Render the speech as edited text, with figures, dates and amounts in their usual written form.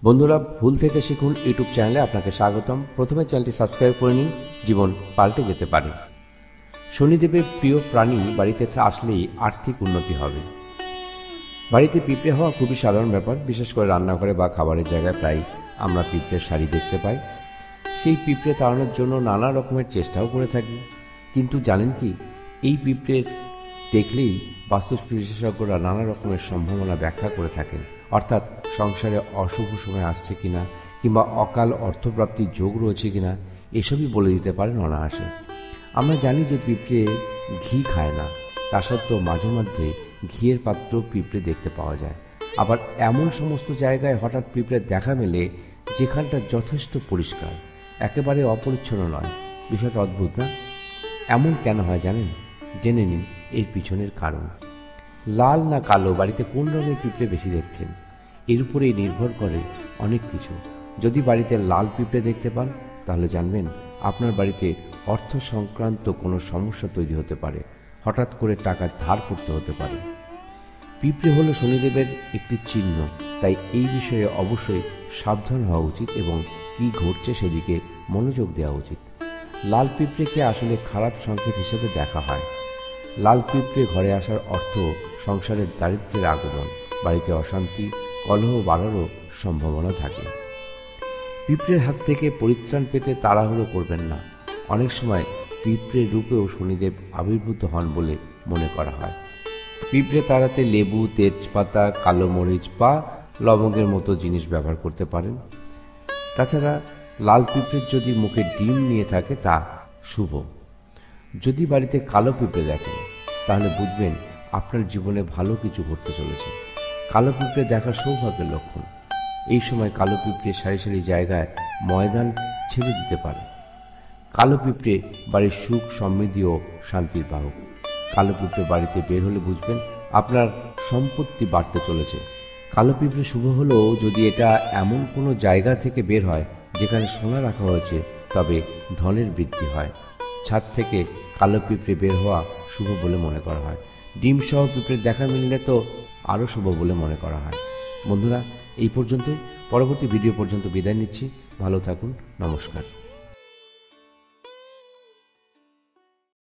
বন্ধুরা, ভুল থেকে শিখুন ইউটিউব চ্যানেলে আপনাকে স্বাগতম। প্রথমে চ্যানেলটি সাবস্ক্রাইব করে নিন, জীবন পাল্টে যেতে পারে। শনিদেবের প্রিয় প্রাণী বাড়িতে আসলেই আর্থিক উন্নতি হবে। বাড়িতে পিঁপড়ে হওয়া খুবই সাধারণ ব্যাপার। বিশেষ করে রান্নাঘরে বা খাবারের জায়গায় প্রায় আমরা পিঁপড়ের সারি দেখতে পাই। সেই পিঁপড়ে তাড়ানোর জন্য নানা রকমের চেষ্টাও করে থাকি। কিন্তু জানেন কি, এই পিঁপড়ের দেখলেই বাস্তু বিশেষজ্ঞরা নানা রকমের সম্ভাবনা ব্যাখ্যা করে থাকেন। অর্থাৎ সংসারে অশুভ সময় আসছে কিনা, কিংবা অকাল অর্থপ্রাপ্তির যোগ রয়েছে কিনা, এসবই বলে দিতে পারেন অনায়াসে। আমরা জানি যে পিঁপড়ে ঘি খায় না, তা সত্ত্বেও মাঝে মধ্যে ঘিয়ের পাত্র পিঁপড়ে দেখতে পাওয়া যায়। আবার এমন সমস্ত জায়গায় হঠাৎ পিঁপড়ে দেখা মেলে যেখানটা যথেষ্ট পরিষ্কার, একেবারে অপরিচ্ছন্ন নয়। বিষয়টা অদ্ভুত না? এমন কেন হয় জানেন? জেনে নিন এর পিছনের কারণ। লাল না কালো, বাড়িতে কোন রঙের পিঁপড়ে বেশি দেখছেন, এর উপরেই নির্ভর করে অনেক কিছু। যদি বাড়িতে লাল পিঁপড়ে দেখতে পান, তাহলে জানবেন আপনার বাড়িতে অর্থ সংক্রান্ত কোনো সমস্যা তৈরি হতে পারে। হঠাৎ করে টাকা ধার করতে হতে পারে। পিঁপড়ে হলো শনিদেবের একটি চিহ্ন, তাই এই বিষয়ে অবশ্যই সাবধান হওয়া উচিত এবং কি ঘটছে সেদিকে মনোযোগ দেওয়া উচিত। লাল পিঁপড়েকে আসলে খারাপ সংকেত হিসেবে দেখা হয়। লাল পিঁপড়ে ঘরে আসার অর্থ সংসারের দারিদ্র্যের আগমন, বাড়িতে অশান্তি, কলহ বাড়ারও সম্ভাবনা থাকে। পিঁপড়ের হাত থেকে পরিত্রাণ পেতে তাড়াহুড়ো করবেন না। অনেক সময় পিঁপড়ের রূপেও শনিদেব আবির্ভূত হন বলে মনে করা হয়। পিঁপড়ে তাড়াতে লেবু, তেজপাতা, কালো মরিচ বা লবঙ্গের মতো জিনিস ব্যবহার করতে পারেন। তাছাড়া লাল পিঁপড়ের যদি মুখে ডিম নিয়ে থাকে তা শুভ। যদি বাড়িতে কালো পিঁপড়ে দেখেন, তাহলে বুঝবেন আপনার জীবনে ভালো কিছু ঘটতে চলেছে। কালো পিঁপড়ে দেখা সৌভাগ্যের লক্ষণ। এই সময় কালো পিঁপড়ে সারি সারি জায়গায় ময়দান ছেড়ে দিতে পারে। কালো পিঁপড়ে বাড়ির সুখ, সমৃদ্ধি ও শান্তির বাহক। কালো পিঁপড়ে বাড়িতে বের হলে বুঝবেন আপনার সম্পত্তি বাড়তে চলেছে। কালো পিঁপড়ে শুভ হলেও যদি এটা এমন কোনো জায়গা থেকে বের হয় যেখানে সোনা রাখা হয়েছে, তবে ধনের বৃদ্ধি হয়। ছাদ থেকে কালো পিঁপড়ে বের হওয়া শুভ বলে মনে করা হয়। ডিম সহ পিঁপড়ে দেখা মিললে তো আরও শুভ বলে মনে করা হয়। বন্ধুরা, এই পর্যন্তই। পরবর্তী ভিডিও পর্যন্ত বিদায় নিচ্ছি। ভালো থাকুন। নমস্কার।